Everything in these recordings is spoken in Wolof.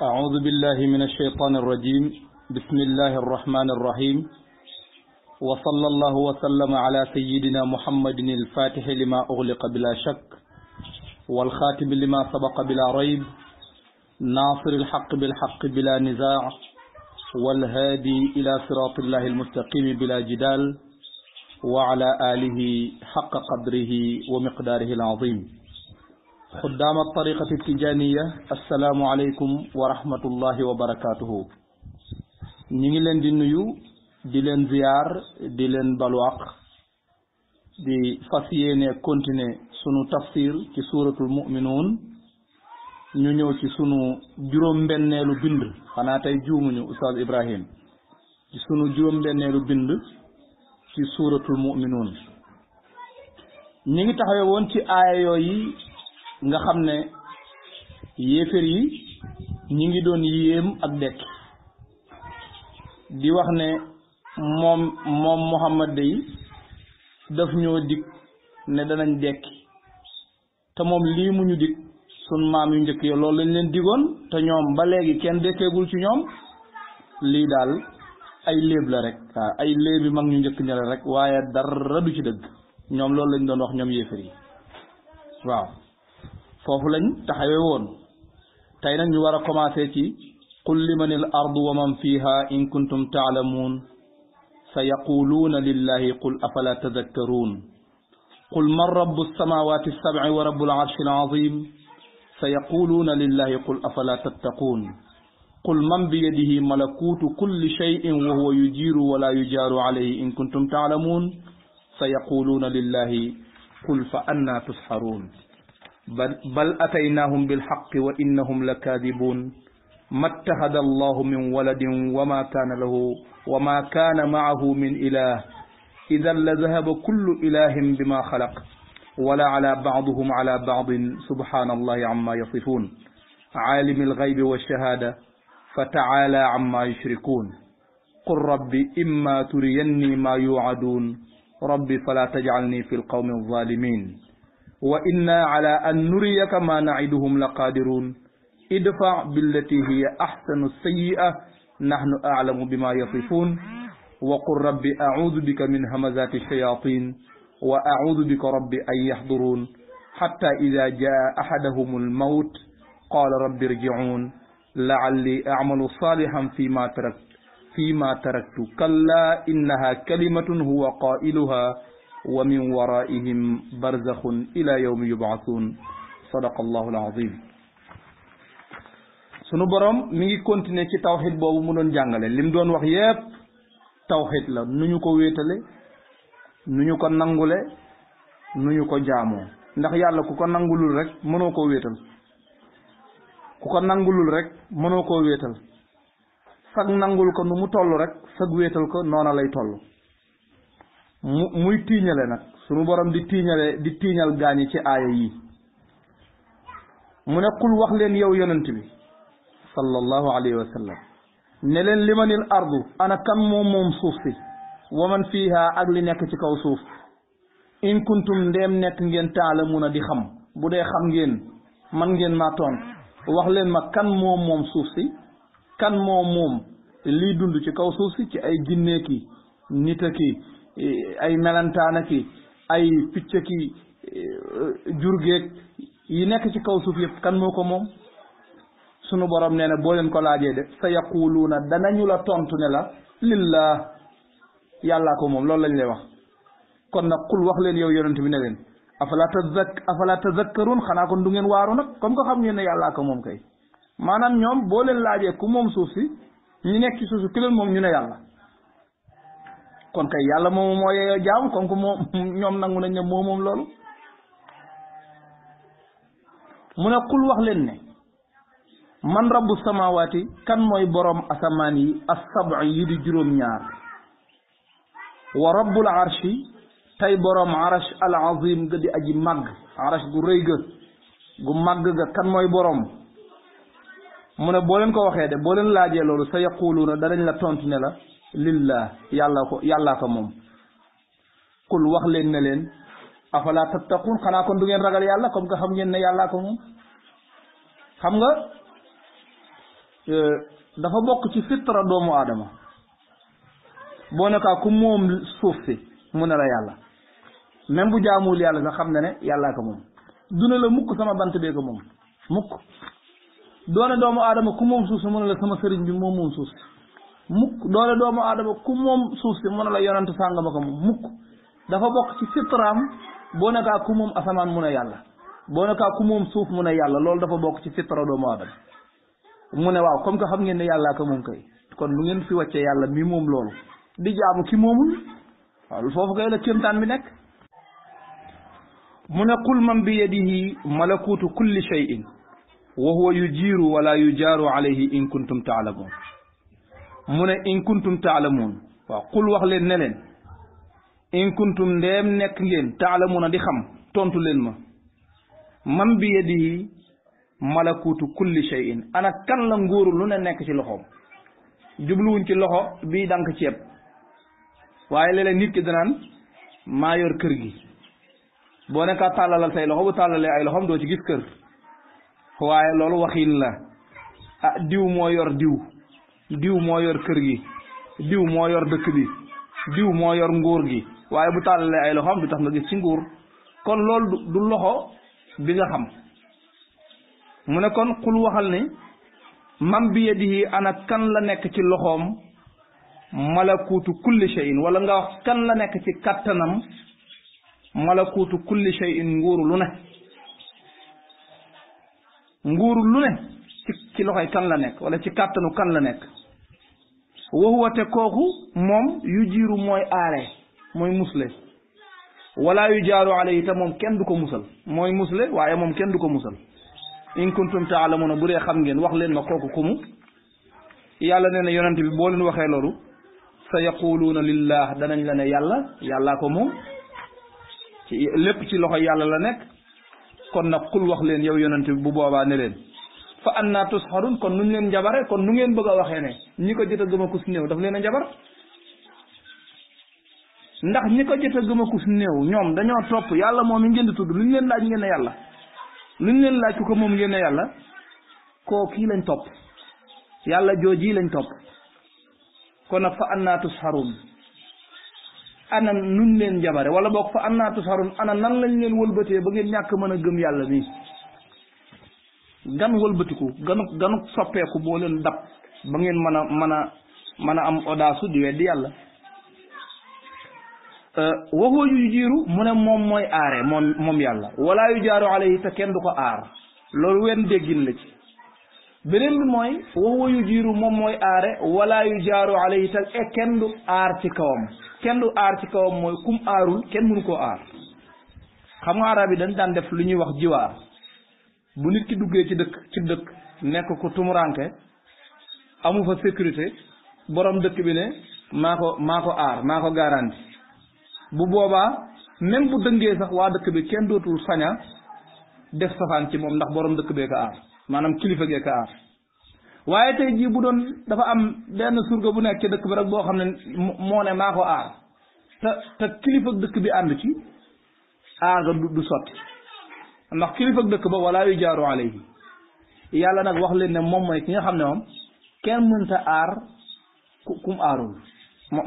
أعوذ بالله من الشيطان الرجيم بسم الله الرحمن الرحيم وصلى الله وسلم على سيدنا محمد الفاتح لما أغلق بلا شك والخاتم لما سبق بلا ريب ناصر الحق بالحق بلا نزاع والهادي إلى صراط الله المستقيم بلا جدال وعلى آله حق قدره ومقداره العظيم خدام الطريقة التجانية السلام عليكم ورحمة الله وبركاته نيغي لين دي نيو دي لين زيار دي لين بالواق دي فاسييني كونتيني سونو تفسير في سورة المؤمنون ñu ñëw ci sunu juróom benneelu bind xanaa tey juumuñu Oustaz Ibrahim ci sunu juróom benneelu bind ci suuratul mu'minuun ñi ngi taxawe woon ci aaya yooyu nga xam ne yéefér yi ñi ngi doon yéem ak dekk di wax ne moom Muhammad day daf ñoo dig ne danañ dekki te moom lii mu ñu dig sun maam yu njëkk yi loolu lañ leen digoon te ñoom ba léegi kenn dekkeegul ci ñoom lii daal ay léeb la rek waaw ay léebi mag ñu njëkk ña la rek waaye dara du ci dëgg ñoom loolu lañ doon wax ñoom yéefar yi waaw foofu lañ taxawee woon tey nag ñu war a commencé ci qul limanil ardu wa man fiha in kuntum taalamuun sa yaquluuna lillahi qul afala tadakkaruun qul man rabbu samawati sab'i wa rabbul arshil azim سيقولون لله قل أفلا تتقون قل من بيده ملكوت كل شيء وهو يجير ولا يجار عليه إن كنتم تعلمون سيقولون لله قل فأنا تسحرون بل أتيناهم بالحق وإنهم لكاذبون ما اتخذ الله من ولد وما كان معه من إله إذا لذهب كل إله بما خلق ولا على بعضهم على بعض سبحان الله عما يصفون عالم الغيب والشهادة فتعالى عما يشركون قل رب إما تريني ما يوعدون رب فلا تجعلني في القوم الظالمين وإنا على أن نريك ما نعدهم لقادرون ادفع بالتي هي أحسن السيئة نحن أعلم بما يصفون وقل رب أعوذ بك من همزات الشياطين وأعوذ بك رب أن يحضرون حتى إذا جاء أحدهم الموت قال رب ارجعون لعلي أعمل صالحا فيما تركت كلا إنها كلمة هو قائلها ومن ورائهم برزخ إلى يوم يبعثون صدق الله العظيم sunu borom mi ngi continuer ci tawhid boobu mu doon jàngale lim doon wax yépp tawhid la nu ñu ko wéetale nu ñu ko nangule nu ñu ko jaamoo ndax yàlla ku ko nangulul rek mënoo koo wéetal ku ko nangulul rek mënoo koo wéetal sag nangul ko nu mu toll rek sag wéetal ko noona lay toll muy tiiñale nag sunu borom di tiiñal gaañi ci aaya yi mu ne qul wax leen yow yonent bi sallallahu alayhi wa sallam ne leen limanil ardu ana kan moom suuf si wa man fiha ak li nekk ci kaw suuf in kuntum ndeem nekk ngeen taalamuuna di xam bu dee xam ngeen man ngeen maa toon wax leen ma kan moom suuf si kan moom lii dund ci kaw suuf si ci ay jinne ki nit ki ay melantaana ki ay picc ki jurgeeg yi nekk ci kaw suuf yëpp kan moo ko moom sunu borom nee na boo leen ko laajee de sa yaquluuna danañu la tontu ne la lillah yàllaa ko moom loolu lañ lay wax kon nag qul wax leen yow yonent bi ne leen afala tazakkarun xanaa kon du ngeen waaru nag comme que xam ngeen ne yàllaa ko moom kay maanaam ñoom boo leen laajee ku moom suuf si ñu nekk ci suuf si ki leen moom ñu ne yàlla kon kay yàlla moom moo yeyoo jaam comme que moom ñoom nangu nañ ne moom loolu mu ne qul wax leen ne man rabbu samawaati kan mooy borom asamaan yi as-sab'i yi di juróom-ñaar wa rabbul arshi tey borom arash al azim ga di aji màgg arash gu rëy ga gu màgg ga kan mooy borom mu ne boo leen ko waxee de boo leen laajee loolu sa yaquluuna danañ la tontu ne la lillah yàllaa ko moom qul wax leen ne leen afala tattaqun xanaa kon du ngeen ragal yàlla comme que xam ngeen ne yàllaa ko moom xam nga dafa bokk ci fitra doomu aadama boo nekkaa ku moom suuf si mu ne la yàlla même bu jaamul yàlla sax xam na ne yàllaa ko moom duna la mukk sama bant bee ko moom mukk doone doomu aadama ku moom suuf si mu ne la sama sëriñ bi moom suuf si mukk doone doomu aadama ku moom suuf si mu ne la yonent sàngama ko moom mukk dafa bokk ci fitraam boo nekkaa ku moom asamaan mu ne yàlla boo nekkaa ku moom suuf mu ne yàlla loolu dafa bokk ci fitra doomu aadama mu ne waaw comme que xam ngeen ne yàllaa ko moom kay kon lu ngeen fi wàcce yàlla mi moom loolu di jaamu ki moomul waaw foofu kay la kéemtaan bi nekk mu ne qul man bi yadihi malakutu kulli shay'in wa huwa yujiiru wala yujaaru alayhi in kuntum taalamuun mu ne in kuntum taalamuun waaw qul wax leen ne leen in kuntum ndeem nekk ngeen taalamuuna di xam tontu leen ma man bi yadihi malakutu kulli shay'in ana kan la nguuru lu ne nekk ci loxoom jubluwuñ ci loxo bii dank ceeb waaye léeg-léeg nit ki danaan maa yor kër gi boo nekkaa tàllalal say loxo bu tàllalee ay loxoom doo ci gis kër waaye loolu waxiin la ah diw moo yor diw moo yor kër gi diw moo yor dëkk bi diw moo yor nguur gi waaye bu tàllalee ay loxoom du tax nga gis ci nguur kon loolu du loxo bi nga xam mu ne kon xul waxal ni man bi yadihi ana kan la nekk ci loxoom malakuutu kulli shay'in wala nga wax kan la nekk ci kattanam malakuutu kulli shay'in nguuru lu ne ci loxoy kan la nekk wala ci kàttanu kan la nekk wa huwa te kooku moom yu jiiru mooy aare mooy musle wala yu jaaru alayhi te moom kenn du ko musal mooy musle waaye moom kenn du ko musal in kuntum ta'lamuna bu dee xam ngeen wax leen ma kooku kumu yàlla nee na yonent bi boo leen waxee loolu sa yaquluuna lillah danañ la ne yàllaa ko moom ci lépp ci loxo yàlla la nekk kon nag xul wax leen yow yonent bi bu boobaa ne leen fa anna tusharun kon nuñ leen njabare kon nu ngeen bëgg a waxee ne ñi ko jot a gëm a kus néew daf leen a njabar ndax ñi ko jot a gëm a kus néew ñoom dañoo topp yàlla moom mi ngeen di tudd luñ leen laaj ngeen ne yàlla luñ leen laaj ku ko moom ngeen ne yàlla koo kii lañ topp yàlla jooji lañ topp kon nag fa anna tusharun ana nuñ leen njabare wala boog fa anna tusharun ana nan lañ leen wëlbatee ba ngeen ñàkk mën a gëm yàlla nii gan wëlbatiku ganu soppeeku boo leen dab ba ngeen mën a am audace di weddi yàlla waxoo yu jiiru mu ne moom mooy aare moom yàlla wala yu jaaru alayhi te kenn du ko aar loolu wenn déggin la ci beneen bi mooy waxoo yu jiiru moom mooy aare wala yu jaaru alayhi te kenn du aar ci kawam mooy kum aarul kenn mënu koo aar xam nga arab yi dañ daan def lu ñuy wax jiwaar bu nit ki duggee ci dëkk nekk ko tumuranke amu fa sécurité borom dëkk bi ne maa ko aar maa ko garanti bu boobaa même bu dëngee sax waa dëkk bi kenn dootul saña def safaan ci moom ndax borom dëkk bee ko aar maanaam kilifa gee ko aar waaye tey jii bu doon dafa am benn surga bu nekk ci dëkk bi rek boo xam ne moo ne maa ko aar te kilifa dëkk bi ànd ci aar ga du sotti ndax kilifa dëkk ba wala yu jaaru alayhi yàlla nag wax leen ne moom mooy ki nga xam ne moom kenn mënta aar kum aarul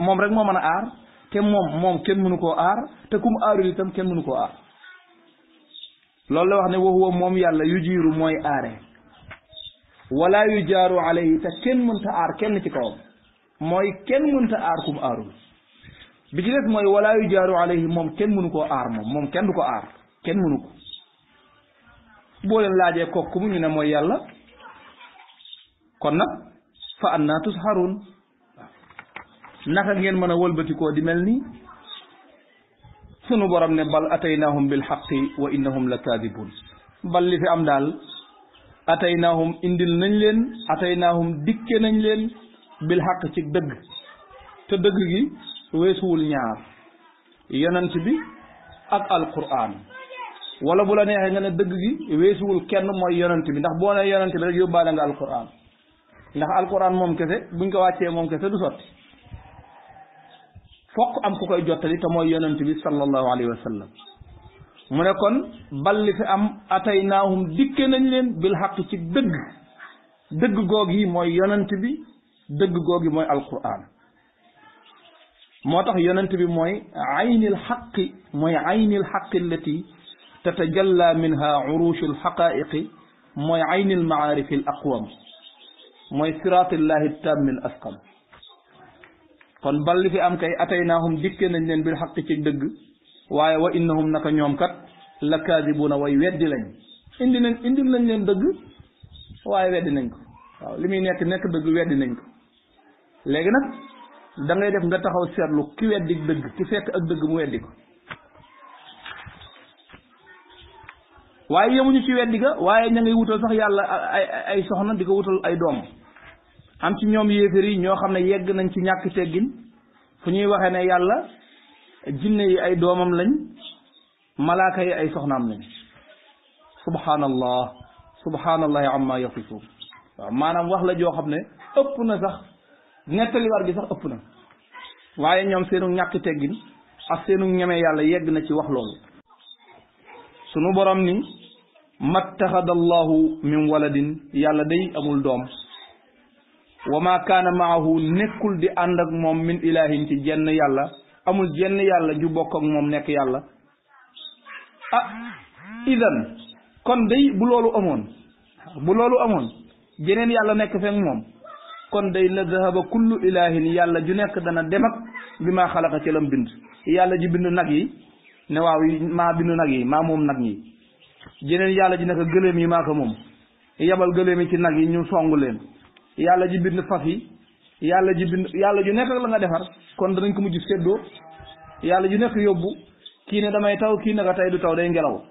moom rek moo mën a aar te moom kenn mënu koo aar te kum aarul itam kenn mënu koo aar loolu la wax ne wa huwa moom yàlla yu jiiru mooy aare wala yu jaaru alayhi te kenn mënta aar kenn ci kawam mooy kenn mënta aar kum aarul bi ci des mooy wala yu jaaru alayhi moom kenn mënu koo aar moom kenn du ko aar kenn mënu ko boo leen laajee kooku mu ñu ne mooy yàlla kon nag fa anna tusharun naka ngeen mën a wëlbatikoo di mel nii sunu borom ne bal ataynahum bil haqqi wa innahum la kaadibun bal li fi am daal ataynahum indil nañ leen ataynahum dikke nañ leen bil haqq ci dëgg te dëgg gi weesuwul ñaar yonent bi ak alquran wala bu la neexee nga ne dëgg gi weesuwul kenn mooy yonent bi ndax boo ne yonent bi rek yóbbaale nga alquran ndax alquran moom kese buñ ko wàccee moom kese du sotti fokk am ku koy jottali te mooy yonent bi sallallahu alayhi wa sallam mu ne kon balli fi am ataynaahum dikke nañ leen bil xaq ci dëgg dëgg googi mooy yonent bi dëgg googi mooy alquran moo tax yonent bi mooy aynil xaqi mooy aynil xaqi allati tatajalla minha urushu alxaqaiqi mooy aynil maarifi al aqwam mooy siratillahi tammil asqam kon bal li fi am kay ataynaahum dikke nañ leen bil xaqi ci dëgg waaye wa innahum naka ñoom kat la kaadibuuna way weddi lañ indil nañ leen dëgg waaye weddi nañ ko waaw li muy nekk dëgg weddi nañ ko léegi nag da ngay def nga taxaw seetlu ki weddi dëgg ki fekk ak dëgg mu weddi ko waaye yemuñu ci weddi ga waaye ña ngay wutal sax yàlla ay soxna di ko wutal ay doom am ci ñoom yéefér yi ñoo xam ne yegg nañ ci ñàkk teggin fu ñuy waxee ne yàlla jinne yi ay doomam lañ malaaka yi ay soxnaam lañ subhanallahi amma yasifuun waaw maanaam wax la joo xam ne ëpp na sax nettali war gi sax ëpp na waaye ñoom seenu ñàkk teggin ak seenu ñeme yàlla yegg na ci wax loolu sunu borom ni mattaxada allahu min waladin yàlla day amul doom wa ma kaana maahu nekkul di ànd ak moom min ilahin ci jenn yàlla amul jenn yàlla ju bokk ak moom nekk yàlla idan kon day bu loolu amoon jeneen yàlla nekk fekk moom kon day la dahaba kullu ilahin yàlla ju nekk dana dem ak bi maa xalaqa ci lam bind yàlla ji bind nag yi ne waaw maa bind nag yi maa moom nag yi jeneen yàlla ji nekk gëléem yi maa ko moom yabal gëléem yi ci nag yi ñu songu leen yàlla ji bind fas yi yàlla ju nekk la nga defar kon danañ ko mujj séddoo yàlla ju nekk yóbbu kii ne damay taw kii naka tey du taw day ngelaw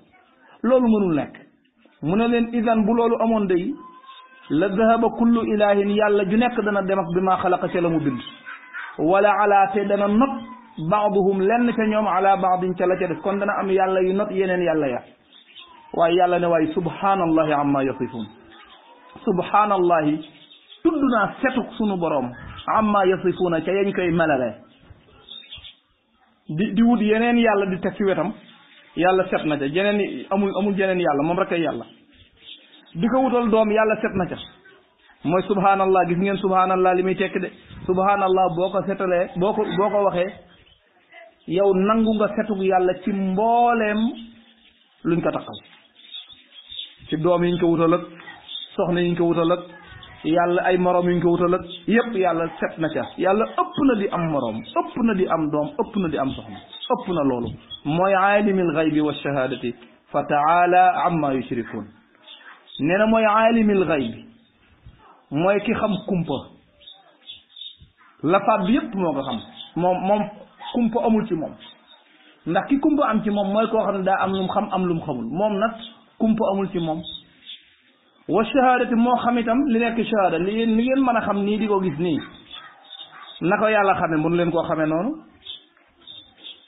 loolu mënul nekk mu ne leen idan bu loolu amoon day la dahaba kullu ilahin yàlla ju nekk dana dem ak bi maa xalaqa ca la mu bind wala ala te dana not baaduhum lenn ca ñoom ala baadin ca la ca def kon dana am yàlla yu not yeneen yàlla ya waaye yàlla ne waaye subhanallahi amma yasifun subhanallahi tudd naa setuk sunu boroom amma yasifuna ca yañ koy melale di wut yeneen yàlla di teg ci wetam yàlla set na ca jeneen amul jeneen yàlla moom rek ay yàlla di ko wutal doom yàlla set na ca mooy subhanallah gis ngeen subhanallah li muy tekk de subhanallah boo ko setalee boo ko waxee yow nangu nga setug yàlla ci mbooleem luñ ko takkal ci doom yiñ ko wutal ak soxna yiñ ko wutal ak yàlla ay moroom yiñ ko wutal ak yépp yàlla set na ca yàlla ëpp na di am moroom ëpp na di am doom ëpp na di am soxna ëpp na loolu mooy aalimil ghaybi wa shahadati fa taala amma yushrikun nee na mooy aalimil ghaybi mooy ki xam kumpa lafaat bi yépp moo ko xam moom kumpa amul ci moom ndax ki kumpa am ci moom mooy koo xam ne daa am lum xam am lum xamul moom nag kumpa amul ci moom wa shahadati moo xam itam li nekk shahada li ngeen mën a xam nii di ko gis nii na ko yàlla xame mënu leen koo xamee noonu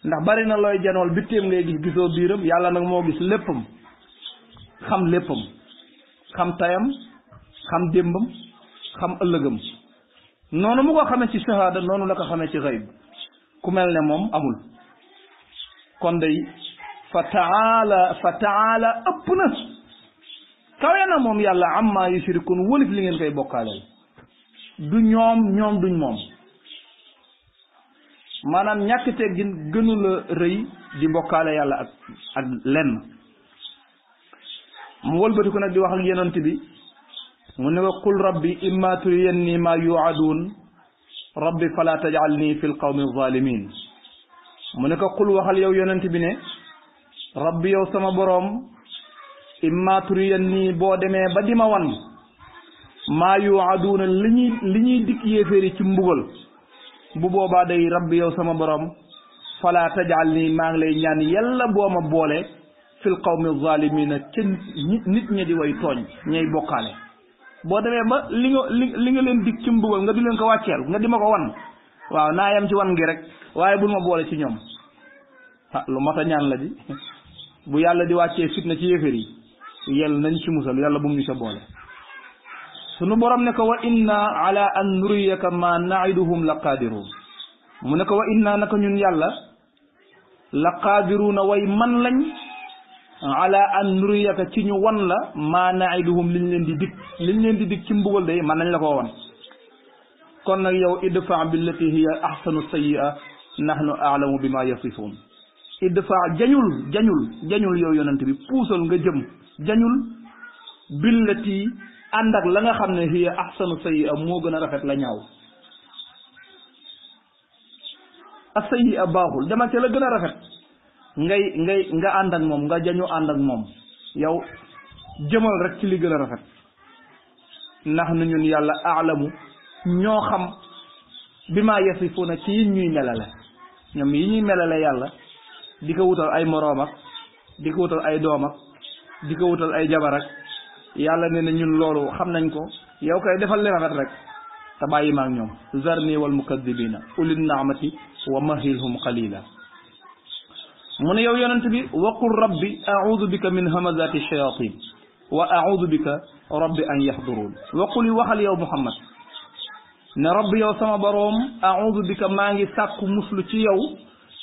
ndax bari na looy janool bitteem ngay gis gisoo biiram yàlla nag moo gis léppam xam tayam xam démbam xam ëllëgam noonu mu ko xamee ci shahada noonu la ko xamee ci xayb ku mel ne moom amul kon day fa taala ëpp na kawe na moom yàlla amma yushrikun wëlif li ngeen koy bokkaaleel du ñoom duñ moom maanaam ñàkk teggin gënu la rëy di bokkaale yàlla ak lenn mu wëlbati ko nag di wax ak yonent bi mu ne ko qul rabbi imma turiyanni ma yuadun rabbi fala tajalni fi lqawmi zalimin mu ne ko qul waxal yow yonent bi ne rabbi yow sama boroom imma turiyanni boo demee ba di ma wan maa yuaduna li ñuy dikk yéeféeri ci mbugal bu boobaa day rabbi yow sama borom fala tajalni maa ngi lay ñaan yàlla boo ma boole fil qawmi zalimina ca nit ñi di way tooñ ñay bokkaale boo demee ba li nga leen dikk ci mbugal nga di leen ko wàcceel nga di ma ko wan waaw naa yem ci wan gi rek waaye bul ma boole ci ñoom lu mat a ñaan la di bu yàlla di wàccee fitna ci yéeféer yi yel nañ ci musal yàlla bu mu ñu sa boole sunu borom ne ko wa inna ala an nuriyaka ma naiduhum la qadirun mu ne ko wa inna naka ñun yàlla la qadiruna way man lañ ala an nuriyaka ci ñu wan la maa naiduhum liñ leen di dig ci mbugal day man nañ la koo wan kon nag yow idfa billati hiya ahsanu sayyi'a nahnu a'lamu bima yasifun idfa jañul yow yonent bi puusal nga jëm jañul billati ànd ak la nga xam ne hiya ahsanu sayyi'a moo gën a rafet la ñaaw as-sayyi'a baaxul demal ca la gën a rafet nga ànd ak moom nga jañu ànd ak moom yow jëmal rek ci li gën a rafet ndax nu ñun yàlla aalamu ñoo xam bi maa yasifuuna ci yi ñuy melale ñoom yi ñuy melale yàlla di ko wutal ay moroom ak di ko wutal ay doom ak di ko wutal ay jabar ak yàlla ne na ñun loolu xam nañ ko yow kay defal li rafet rek te bàyyi ma ak ñoom zarni wal mukadibina ulil naamati wa mahilhum qalila mu ne yow yonent bi waqul rabbi a'udhu bika min hamazati shayatin wa a'udhu bika rabbi an yahdurun waqul waxal yow muhammad ne rabbi yow sama boroom a'udhu bika maa ngi sàkku muslu ci yow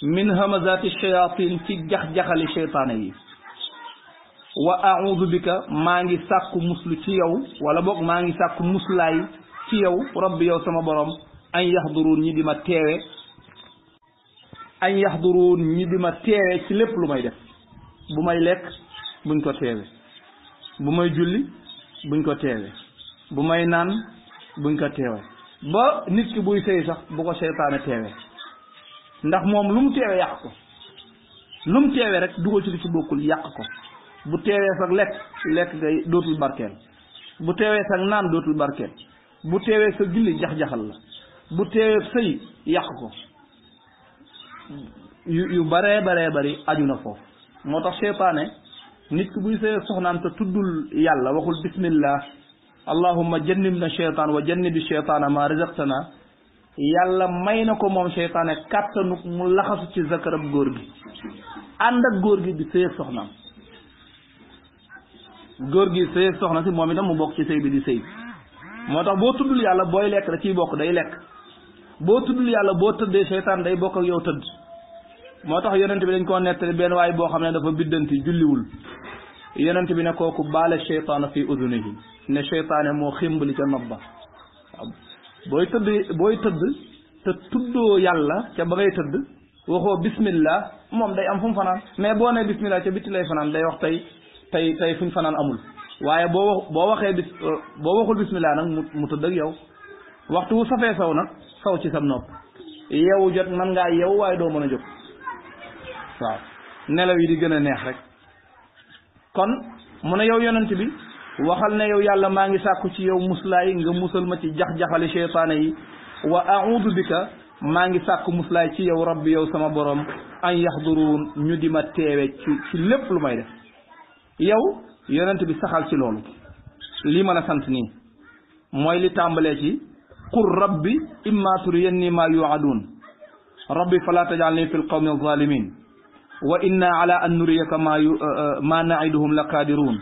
min hamazati shayatin ci jax-jaxali cheytaane yi wa a'udhu bika maa ngi sàkku muslu ci yow wala boog maa ngi sàkku muslaay ci yow rabbi yow sama boroom an yahdurun ñi di ma teewe ci lépp lu may def bu may lekk buñ ko teewe bu may julli buñ ko teewe bu may naan buñ ko teewe ba nit ki buy sëy sax bu ko seytaane teewe ndax moom lu mu teewe yàq ko lu mu teewe rek dugal ci li ci bokkul yàq ko bu teewee sax lekk ngay dootul barkeel bu teewee sax naan dootul barkeel bu teewee sa julli jax-jaxal la bu teewee sëy yàq ko yu baree bari aju na foofu moo tax seytaane nit ki buy sëy soxnaam te tuddul yàlla waxul bismillah allahumma jannibna sheytaan wa jannibi sheytaana ma razaqtana yàlla may na ko moom seytaane kàttanu mu laxasu ci zakarab góor gi ànd ak góor gi di sëy soxnaam góor gi sëy soxna si moom itam mu bokk ci sëy bi di sëy moo tax boo tuddul yàlla booy lekk da ciy bokk day lekk boo tuddul yàlla boo tëddee seytaan day bokk ak yow tëdd moo tax yonent bi dañ koo nettali benn waay boo xam ne dafa biddanti julliwul yonent bi ne kooku baale seytaana fi udunihi ne seytaane moo ximbali ca nopp ba booy tëdd te tuddoo yàlla ca ba ngay tëdd waxoo bismillah moom day am fu mu fanaan mais boo ne bismillah ca bitti lay fanaan day wax tey fuñ fanaan amul waaye boo waxul bismillah nag mu tëdd ak yow waxtu wu safee saw nag saw ci sam nopp yeewu jot man ngaa yeewu waaye doo mën a jóg waaw nelaw yi di gën a neex rek kon mu ne yow yonent bi waxal ne yow yàlla maa ngi sàkku ci yow muslaay nga musal ma ci jax-jaxali cheytaane yi wa a'udhu bika maa ngi sàkku muslaay ci yow rabbi yow sama borom an yaxduruun ñu di ma teewe ci lépp lu may def yow yonent bi saxal ci loolu lii mën a sant nii mooy li tàmbalee ci qul rabbi imma turiyanni ma yu'adun rabbi fala tajalni fi lqawmi alzalimin wa inna ala an nuriyaka ma na'iduhum la qadirun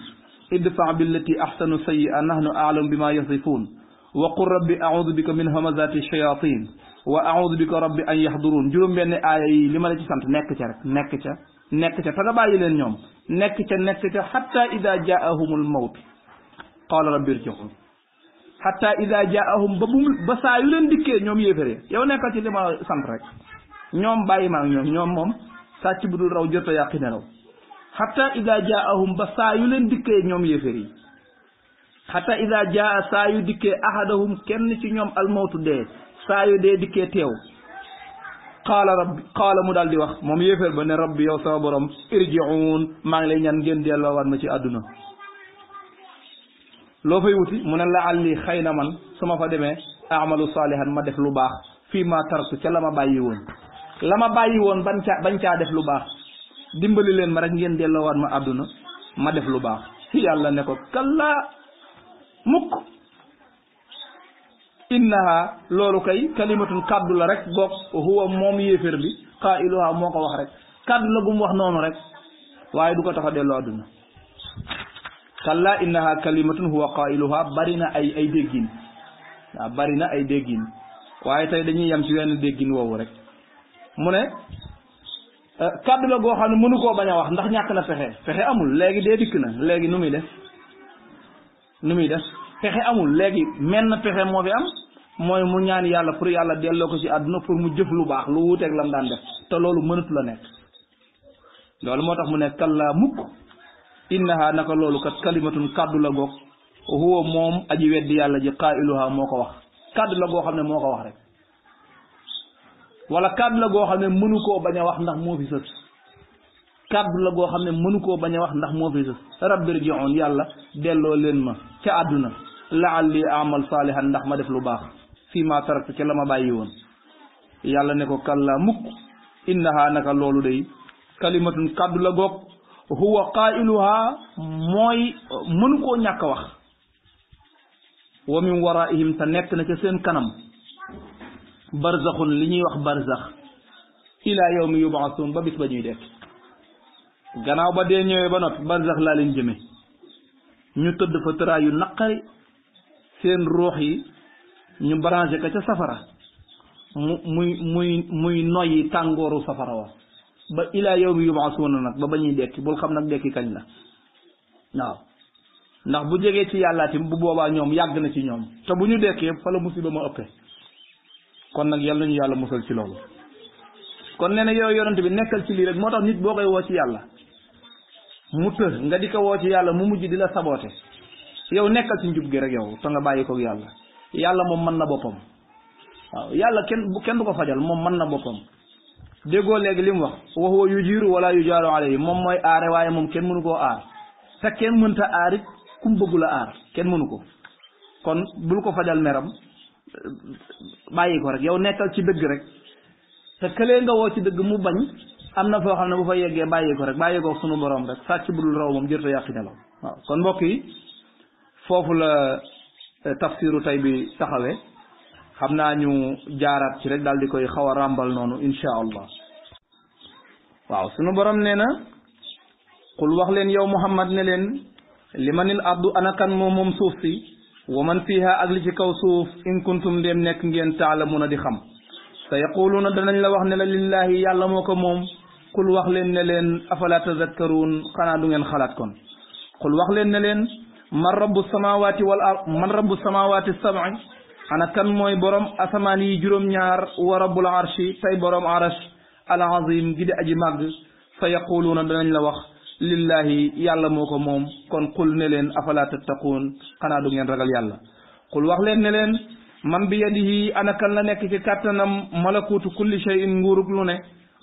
idfa billati ahsanu sayyi'a nahnu a'lamu bima yasifun wa qul rabbi a'udhu bika min hamazati shayatin wa a'udhu bika rabbi an yahdurun juróom benn aaya yi li ma la ci sant nekk ca rek nekk ca te nga bàyyi leen ñoom nekk ca hatta ida jaahumul mawt qala rabbi irji'un hatta ida jaahum ba saa yu leen dikkee ñoom yéeféree yow nekkal ci li ma sant rek ñoom bàyyi ma ak ñoom moom sàcc bu dul raw jërta yàqi ne raw hatta ida jaahum ba saa yu leen dikkee ñoom yéefér yi hatta ida jaa saa yu dikkee ahadahum kenn ci ñoom almawtu dee saa yu dee dikkee teew qaala mu daal di wax moom yéeféer ba ne rabbi yow sama borom irji'un maa ngi lay ñaan ngeen delloowaat ma ci àdduna loo fay wuti mu ne la'alli xëy na man su ma fa demee amalu saalihan ma def lu baax fii ma tarku ca la ma bàyyi woon bañ caa def lu baax dimbali leen ma rek ngeen delloowaat ma àdduna ma def lu baax yàlla ne ko kallaa mukk innaha loolu kay kalimatun kaddu la rek boog huwa moom yéefér bi qailuha moo ko wax rek kaddu la gu mu wax noonu rek waaye du ko tax a delloo àdduna kalla innaha kalimatun huwa qailuha bari na ay déggin waaw bari na ay déggin waaye tey dañuy yem ci wenn déggin woowu rek mu ne kàddu la goo xam ne mënu koo bañ a wax ndax ñàkk na pexe amul léegi dee dikk na léegi nu muy def pexe amul léegi menn pexe moo fi am mooy mu ñaan yàlla pour yàlla delloo ko ci àdduna pour mu jëf lu baax lu wuuteeg lam daan def te loolu mënatu la nekk loolu moo tax mu ne kallaa mukk innaha naka loolu kat kalimatun kàddu la goog huwa moom aji weddi yàlla ji qaa'iluha moo ko wax kàddu la goo xam ne moo ko wax rek wala kàddu la goo xam ne mënu koo bañ a wax ndax moo fi sës kàddu la goo xam ne mënu koo bañ a wax ndax moo fi sës rabbi rji'un yàlla delloo leen ma ca àdduna la'alli a'mal saalihan ndax ma def lu baax fii ma taraktu ca la ma bàyyi woon yàlla ne ko kallaa mukk innaha naka loolu day kalimatun kàddu la goog huwa qaa'iluha mooy mënu koo ñàkk a wax wa min waraihim te nekk na ca seen kanam barzaxun li ñuy wax barzax ila yawmi yub'athun ba bis ba ñuy def gannaaw ba dee ñëwee ba noppi barzax laa leen jëme ñu tëdd fa tëraay yu naqari seen ruux yi ñu branché ko ca safara muy noyyi tàngooru safara wa ba ila yawmi yub'athun nag ba ñuy dekki bul xam nag dekki kañ la waaw ndax bu jegee ci yàllaatim bu boobaa ñoom yàgg na ci ñoom te bu ñu dekkee fa la musiba ma ëppee kon nag yal nañu yàlla musal ci loolu kon nee na yow yonent bi nekkal ci lii rek moo tax nit boo koy woo ci yàlla mu të nga di ko woo ci yàlla mu mujj di la saboote yow nekkal ci njub gi rek yow te nga bàyyi ko yàlla yàlla moom mën na boppam waaw yàlla kenn du ko fajal moom mën na boppam déggoo léegi li mu wax wa huwa yujiiru wala yujaaru alayhi moom mooy aare waaye moom kenn mënu koo aar te kenn mënta aarit kum bëggula aar kenn mënu ko kon bul ko fajal meram bàyyi ko rek yow nekkal ci dëgg rek te këlee nga woo ci dëgg mu bañ am na foo xam ne bu fa yeggee bàyyi ko rek bàyyi ko sunu borom rek sàcc bu dul raw moom jërta yàqi nelaw waaw kon mbokk yi foofu la tafsiru tay bi taxawee xam naa ñu jaaraat ci rek daal di koy xaw a ràmbal noonu insha allah waaw sunu borom nee na qul wax leen yow Muhammad ne leen limanil ardu anakan moom suuf si wa man fiha ak li ci kaw suuf in kuntum ndéem nekk ngeen taalamuna di xam sa yaquluuna danañ la wax ne la lillahi yàlla moo ko moom qul wax leen ne leen afala tazakkaruun xanaa du ngeen xalaat kon qul wax leen ne leen man rabbu samawati wal ard man rabbu samawati sab'i ana kan mooy borom asamaan yi juróom-ñaar wa rabbul arshi tay borom arash al azim gi di aji màgg sa yaquluuna danañ la wax lillahi yàlla moo ko moom kon qul ne leen afala tattaquun xanaa du ngeen ragal yàlla qul wax leen ne leen man bi yadihi ana kan la nekk ci kàttanam malakuutu kulli shay'in nguurug lu ne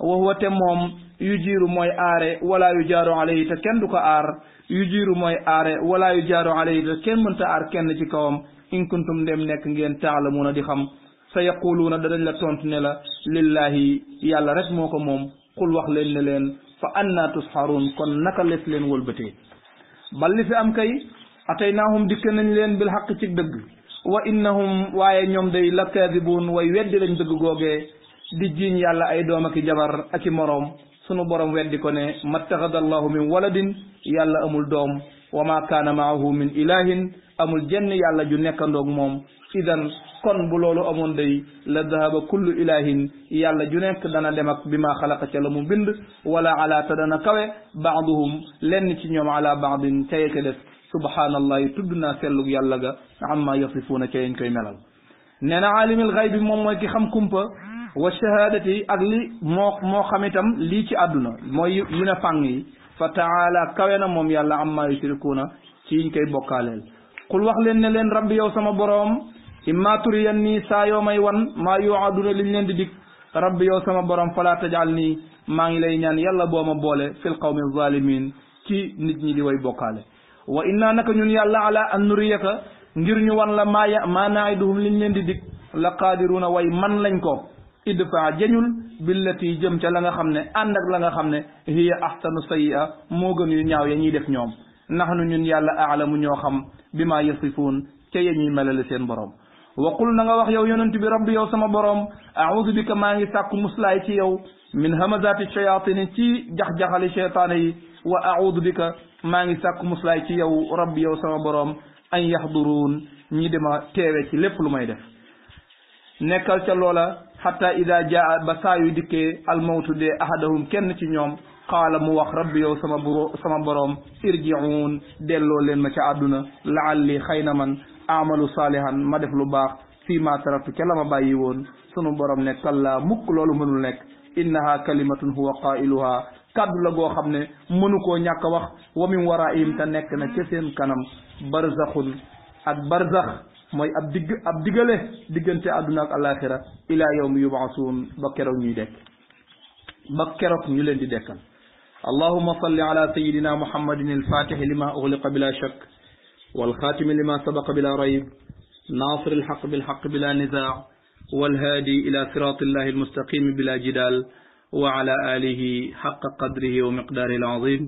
wa huwa te moom yujiiru mooy aare wala yu jaaru alayhi te kenn du ko aar yujiiru mooy aare wala yu jaaru alayhi te kenn mënta aar kenn ci kawam in kuntum ndem nekk ngeen taalamuuna di xam sa yaquluuna danañ la tontu ne la lillahi yàlla rek moo ko moom qul wax leen ne leen fa anna tusxaruun kon naka les leen wëlbatee bal li fi am kay ataynaahum dikk nañ leen bil xaq ci dëgg wa innahum waaye ñoom day la kaadibuun way weddi lañ dëgg googee di jiiñ yàlla ay doom ak i jabar ak i moroom sunu borom weddi ko ne mattaxada allahu min waladin yàlla amul doom wa ma kaana maahu min ilahin amul jenn yàlla ju nekkandoog moom idan kon bu loolu amoon day la dahaba kullu ilahin yàlla ju nekk dana dem ak bi ma xalaqa ca la mu bind wala ala ta dana kawe baaduhum lenn ci ñoom ala baadin ca yeke def subhanallahi tudd naa sellug yàlla ga amma yasifuuna ca yeñ koy melal nee na aalimil xayb bi moom mooy ki xam kumpa wa shahadati ak li moo xam itam lii ci àdduna mooy yi na fàng yi fa taala kawe na moom yàlla amma yushrikuuna ci yiñ koy bokkaaleel qul wax leen ne leen rabbi yow sama boroom imma turiyan nii saa yoo may wan maa yuaduna liñ leen di dig rabbi yow sama boroom fala tajal nii maa ngi lay ñaan yàlla boo ma boole fil qawmi zalimin ci nit ñi di way bokkaale wa inna naka ñun yàlla ala an nuriyaka ngir ñu wan la maa naiduhum liñ leen di dig la qaadiruuna way man lañ ko idfa jañul billati jëm ca la nga xam ne ànd ak la nga xam ne hiya ahsanu sayyi'a moo gën yu ñaaw ya ñuy def ñoom nahnu ñun yàlla aalamu ñoo xam bi ma yasifuun ca ya ñuy melale seen borom wa qul na nga wax yow yonent bi rabbi yow sama borom a'udhu bika maa ngi sàkku muslaay ci yow min hamazati shayatini ci jax-jaxali cheytaane yi wa a'udhu bika maa ngi sàkku muslaay ci yow rabbi yow sama borom an yahduruun ñi dema teewe ci lépp lu may def nekkal ca loola hatta ida jaa ba saa yu dikkee almawtu dee ahadahum kenn ci ñoom qaala mu wax rabbi yow sama boroom irji'uun delloo leen ma ca àdduna la'alli xëy na man amalu saalihan ma def lu baax fii ma taraktu ca la ma bàyyi woon sunu borom ne kalla mukk loolu mënul nekk innaha kalimatun huwa qailuha kaddu la goo xam ne mënu koo ñàkk a wax wa min waraihim te nekk na ca seen kanam barzaxun ak barzax mooy ab digale diggante àdduna ak alaxira ila yawmi yub'asuun ba keroog ñuy dekk ba keroog ñu leen di dekkal allahumma salli ala sayidina muhammadin alfatixi lima ughliqa bila shak والخاتم لما سبق بلا ريب ناصر الحق بالحق بلا نزاع والهادي إلى صراط الله المستقيم بلا جدال وعلى آله حق قدره ومقداره العظيم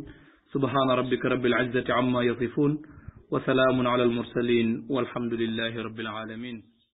سبحان ربك رب العزة عما يصفون وسلام على المرسلين والحمد لله رب العالمين